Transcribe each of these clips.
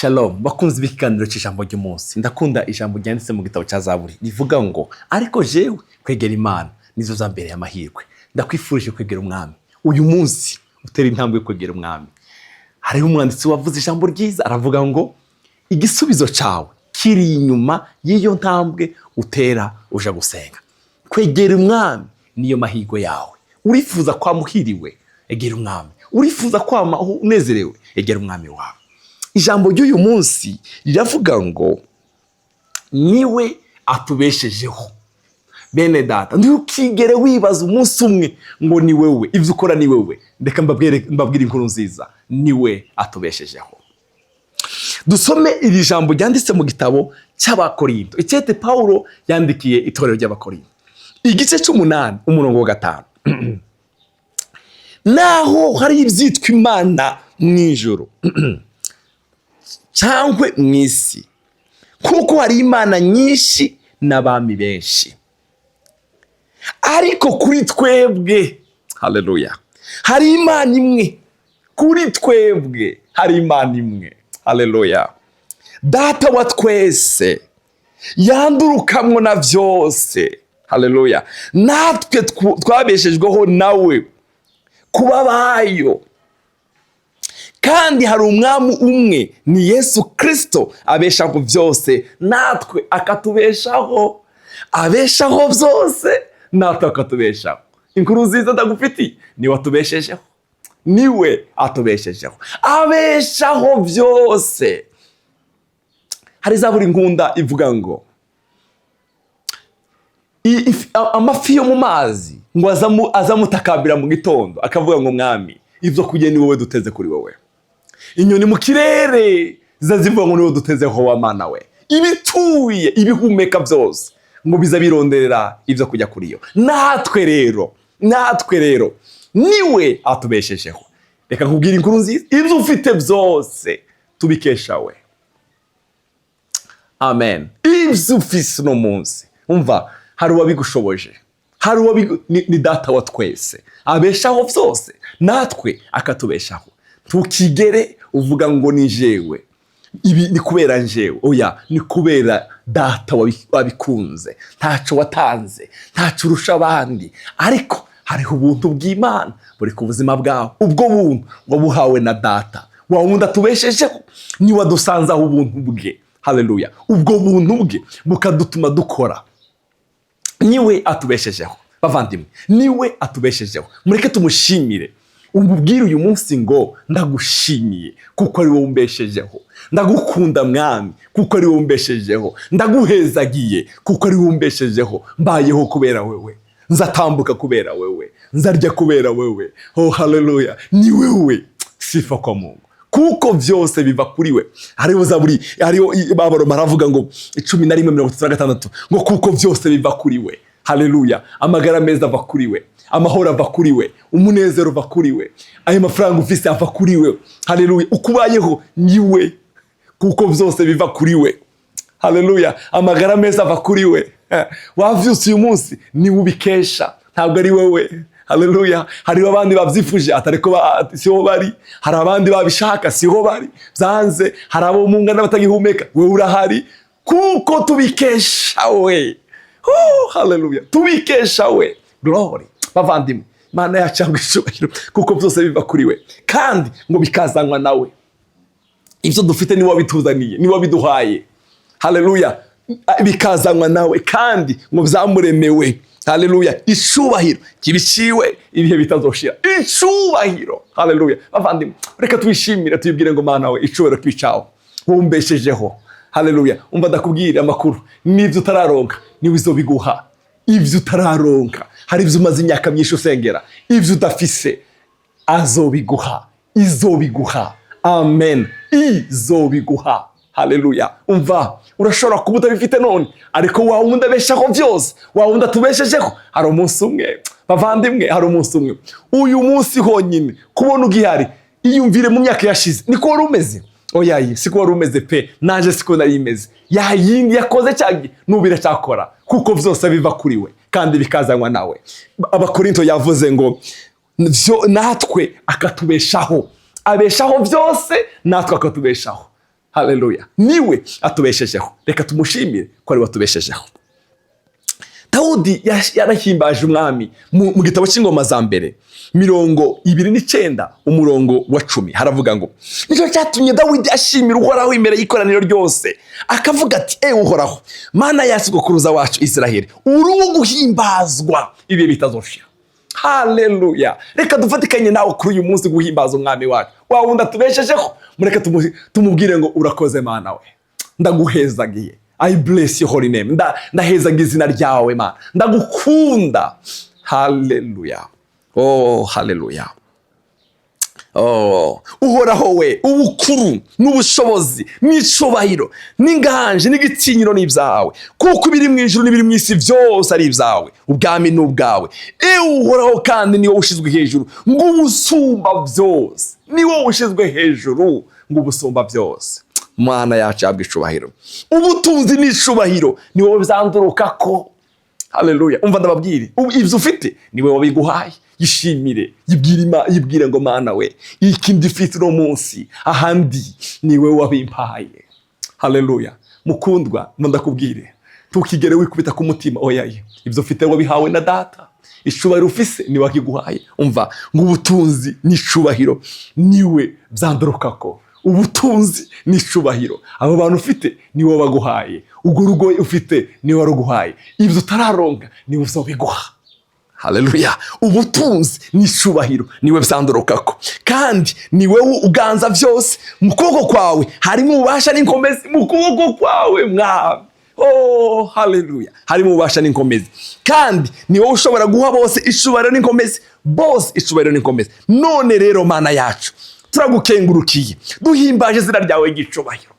Shalom, bakunze ibiganiro cy'ijambo ry'umunsi. Ndakunda ijambo ryanditse mu gitabo cya Zaburi rivuga ngo ariko jewe kwegera Imana nizo za mbere y'amahirwe. Ndakwifurije kwegera umwami. Uyu munsi utera intambwe yo kwegera umwami. Hariho umwanditsi wavuze ijambo ryiza aravuga ngo igisubizo cyawe kiri inyuma y'iyo ntambwe utera uja gusenga. Kwegera umwami niyo mahirwe yawe. Urifuza kwa muhiriwe, egera umwami. Urifuza kwa unezerewe, egera umwami wawe. Ijambo ry'uyu munsi riravuga ngo niwe atubeshejeho. Bene data, ntukigere wibaza umunsi umwe ngo ni wewe, ivyo ukora ni wewe. Ndeka mbabwire inkuru nziza, niwe atubeshejeho. Dusome iri jambo ryanditse mu gitabo cy'Abakorinto. Icyete Paulo yandikiye itorero ry'Abakorinto. Igice 8 umurongo wa 5. Naho hari ibyitwa Imana mw'ijuru cyangwa mw'isi, kuko hari imana nyinshi n'abami benshi, ariko kuri twebwe, haleluya, hari imana imwe. Kuri twebwe hari imana imwe, haleluya, data wa twese yandurukamwo na byose, haleluya. Natwe twabeshejweho nawe kuba bayo, kandi hari umwami umwe ni Yesu Kristo abeshaho byose, natwe akatubeshaho. Abeshaho byose, natwe akatubeshaho. Inkuru nziza ndagufitiye, niwe atubeshejeho. Niwe atubeshejeho, abeshaho byose. Hari Zaburi nkunda ivuga ngo amafi yo mu mazi ngo azamutakambira mu gitondo, akavuga ngo mwami, ivyo kurya ni wowe duteze kuri wowe. Inyoni mu kirere zivuga ngo niwe dutezeho wa mana we. Ibituye ibihumeka byose ngo biza bironderera ivyo kujya kuri yo. Natwe rero niwe atubeshejeho. Reka nkubwire inkuru nziza, ivyo ufite byose tubikesha we. Amen. Ivyo ufise no munsi, umva, hari uwabigushoboje, ni data wa twese abeshaho byose, natwe akatubeshaho. Ntukigere uvuga ngo ni jewe, ibi ni kubera njewe. Oya, ni kubera data wabikunze. Ntaco watanze, ntaco urusha abandi, ariko hariho ubuntu bw'Imana buri ku buzima bwawe. Ubwo buntu wabuhawe na data wa wundi atubeshejeho, ni wadusanzaho ubuntu bwe, haleluya. Ubwo buntu bwe bukadutuma dukora. Niwe atubeshejeho bavandimwe, niwe atubeshejeho. Mureke tumushimire, umubwire uyu munsi ngo ndagushimiye kuko ari wowe umbeshejeho. Ndagukunda mwami kuko ari wowe umbeshejeho. Ndaguhezagiye kuko ari wowe umbeshejeho. Mbayeho kubera wewe, nzatambuka kubera wewe, nzarya kubera wewe. Oh haleluya, ni wewe. Sifa kwa Mungu kuko byose biva kuri we. Hariho Zaburi, hariho Abaroma aravuga ngo 11:36 ngo kuko byose biva kuri we. Haleluya. Amagara meza ava kuri we, amahoro ava kuri we, umunezero ava kuri we, ayo mafaranga ufise ava kuri we. Haleluya. Ukubayeho ni we kuko byose biva kuri we. Haleluya. Amagara meza ava kuri we. Wavyutse uyu munsi ni ubikesha, ntabwo ari wewe. Haleluya. Hari abandi bavyifuje atariko siho bari, hari abandi babishaka siho bari, byanze. Hari abo mungana batagihumeka, wewe urahari kuko tubikesha we. Haleluya. Tubikesha we. Glory. Bavandimwe, Imana yacu ishubahiro kuko byose biva kuri we, kandi ngo bikazanwa nawe. Ivyo dufite ni wabituzaniye, ni wabiduhaye. Haleluya. Bikazanwa nawe kandi ngo byamuremewe. Haleluya. Ishubahiro kibiciwe ibihe bitazoshira. Ishubahiro. Haleluya. Bavandimwe, reka twishimire tuyibwire ngo Mana we icubero kwicaho, wumbeshejeho. Haleluya. Umva ndakubwira amakuru, n'ivyo utararonka niwe izobiguha. Ivyo utararonka, hari ivyo umaze imyaka myinshi usengera, ivyo udafise azobiguha, izobiguha. Amen. Izobiguha. Haleluya. Umva, urashobora kuba utabifite none, ariko wa wundi abeshaho byose, wa wundi atubeshejeho, hari umunsi umwe bavandimwe, hari umunsi umwe. Uyu munsi honyine kubona ugihari, iyumvire mu myaka yashize niko wari umeze. Oya, siko wari umeze pe, naje siko nari imeze. Yayindi yakoze cyagi nubira cyakora kuko byose biva kuri we kandi bikazanwa nawe. Abakorinto yavuze ngo natwe akatubeshaho, abeshaho byose natwe akatubeshaho. haleluya, niwe atubeshejeho. Reka tumushimire ko ari we atubeshejeho. Dawudi yarahimbaje umwami mu gitabo cy'ingoma za mbere 29 umurongo wa 10 haravuga ngo nicyo cyatumye Dawidi ashimira Uhoraho imbere y'ikoraniro ryose akavuga ati Uhoraho Mana ya sogokuruza wacu Israheli uri guhimbazwa ibihe bitazoshira. Haleluya. Reka dufatikanye nawe kuri uyu munsi guhimbaza umwami wacu wa wundi atubeshejeho. Mureke tumubwire ngo urakoze Mana we, ndaguhezagiye, I bless your holy name, ndahezagiye izina ryawe Mana, ndagukunda. Haleluya. Oh, haleluya. Oh, Uhoraho we, ubukuru n'ubushobozi n'icubahiro n'inganje n'igitinyiro n'ibyawe, kuko biri mu ijuru n'ibiri mu isi byose ari ibyawe, ubwami n'ubwawe. Uhoraho kandi niwo ushizwe hejuru ng'ubusumba byose, niwo ushizwe hejuru ng'ubusumba byose. Mana yacu yabwe icubahiro, ubutunzi n'icubahiro ni wowe bizandurukako. Haleluya. Umva ndababwire, ibyo ufite ni wowe wabiguhaye. Yishimire, yibwire ngo Mana we, iki ndifite no munsi ahandi ni wowe wabimpaye. Haleluya. Mukundwa, ndakubwire, tukigere wikubita ku mutima, oya ibyo ufite wabihawe na data, icubahiro ufise ni wakiguhaye. Umva ng'ubutunzi n'icubahiro niwe byandurukako, ubutunzi n'icubahiro abo bantu ufite ni wowe baguhaye, ubwo rugo ufite ni wowe waruguhaye, ibyo utararonka ni wowe uzobiguha. Haleluya. Ubutunzi n'icubahiro niwe byandurukako, kandi ni wowe uganza byose. Mu kuboko kwawe harimo ububasha n'inkomezi, mu kuboko kwawe mwami. Oh, haleluya. Harimo ububasha n'inkomezi, kandi ni wowe ushobora guha bose icubahiro n'inkomezi, bose icubahiro n'inkomezi. None rero Mana yacu turagukengurukiye, duhimbaje izina ryawe ry'icubahiro.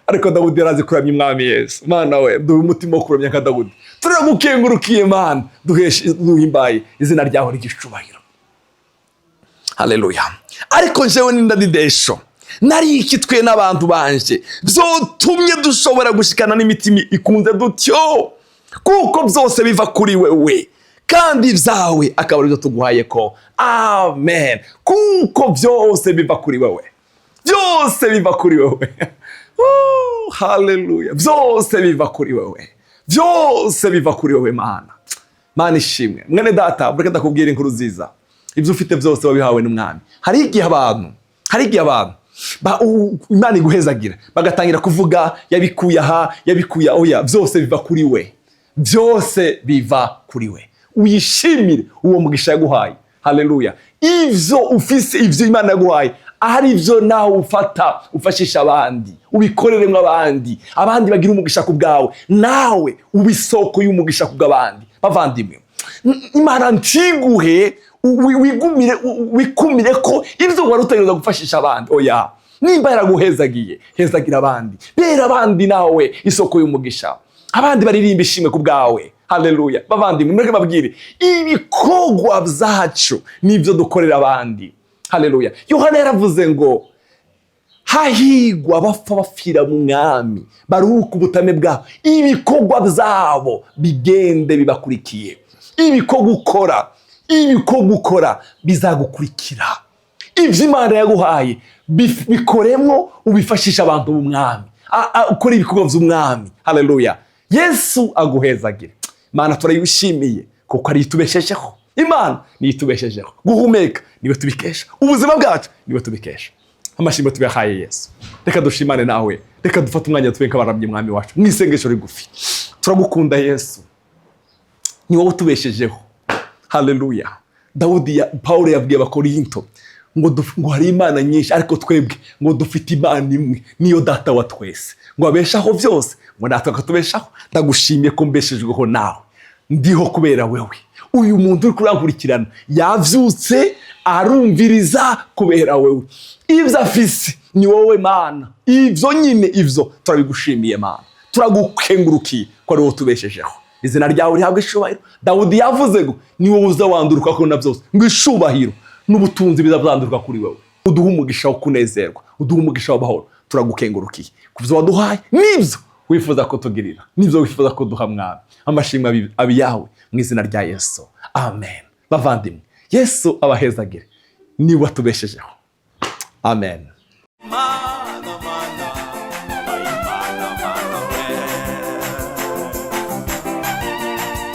Ariko Dawudi yarazi kuramya umwami Yesu. Mana we, duhe umutima wo kuramya nka Dawudi. Turagukengurukiye Mana, duhimbaye izina ryawe ry'icubahiro. Haleluya. Ariko jewe n'indadidesho nari ikitwe n'abantu banje, byotumye dushobora gushikana n'imitima ikunze dutyo, kuko byose biva kuri wewe, kandi ibyawe akaba aribyo tuguhaye ko. Amen. Kuko byose biva kuri wewe, byose biva kuri wewe. Haleluya. Byose biva kuri wewe, byose biva kuri wewe Mana. Mana ishimwe. Mwene data, bureka ndakubwira inkuru nziza. Ibyo ufite byose wabihawe n'umwami. Hari igihe abantu Imana iguhezagira bagatangira kuvuga yabikuye aha, yabikuye oya, byose biva kuri we, byose biva kuri we. Uyishimire uwo mugisha yaguhaye. Haleluya. Ivyo ufise, ivyo Imana yaguhaye ari byo nawe ufashisha abandi, ubikoreremo abandi bagira umugisha ku bwawe, nawe ubisoko y'umugisha ku bw'abandi. Bavandimwe, Imana ntiguhe wikumire ko ibyo wari utegereza gufashisha abandi. Oya, nimba yaraguhezagiye, hezagira abandi, bera abandi nawe isoko y'umugisha, abandi baririmba ishimwe ku bwawe. Haleluya. Bavandimwe, mureke babwire, ibikorwa byacu nibyo dukorera abandi. Haleluya. Yohana yaravuze ngo hahigwa abapfa bapfira mu mwami, baruhuka ubutame bwabo, ibikorwa byabo bigende bibakurikiye. Ibikorwa ukora bizagukurikira. Ibyo Imana yaguhaye bikoremo, ubifashisha abantu mu mwami, ukora ibikorwa by'umwami. Haleluya. Yesu aguhezagire. Mana turayishimiye kuko ari Itubeshejeho. Imana ni Itubeshejeho. Guhumeka niwe tubikesha, ubuzima bwacu niwe tubikesha. Amashimwe tubihaye Yesu. Reka dushimane nawe, reka dufate umwanya tube nk'abarabye umwami wacu mu isengesho rigufi. Turagukunda Yesu, ni wowe utubeshejeho. Haleluya. Paulo yabwiye Abakorinto ngo hari imana nyinshi, ariko twebwe ngo dufite Imana imwe, niyo data wa twese, ngo abeshaho byose, ngo natwe akatubeshaho. Ndagushimiye ko mbeshejweho nawe, ndiho kubera wewe. Uyu muntu uri kurankurikirana yavyutse arumviriza kubera wewe. Ibyo afise ni wowe Mana, ibyo nyine ibyo turabigushimiye Mana, turagukengurukiye ko ari wowe tubeshejeho. Izina ryawe rihabwe icubahiro. Dawudi yavuze ngo ni wowe uzawanduruka ko na byose, ngo icubahiro n'ubutunzi bizabyanduruka kuri wewe. Uduha umugisha wo kunezerwa, uduha umugisha w'amahoro. Turagukengurukiye kubyo waduhaye, nibyo wifuza ko tugirira, nibyo wifuza ko duha mwami. Amashimwe abiyawe mu izina rya Yesu. Amen. Bavandimwe, Yesu abahezagire, niwe atubeshejeho. Amen. Mana, mana.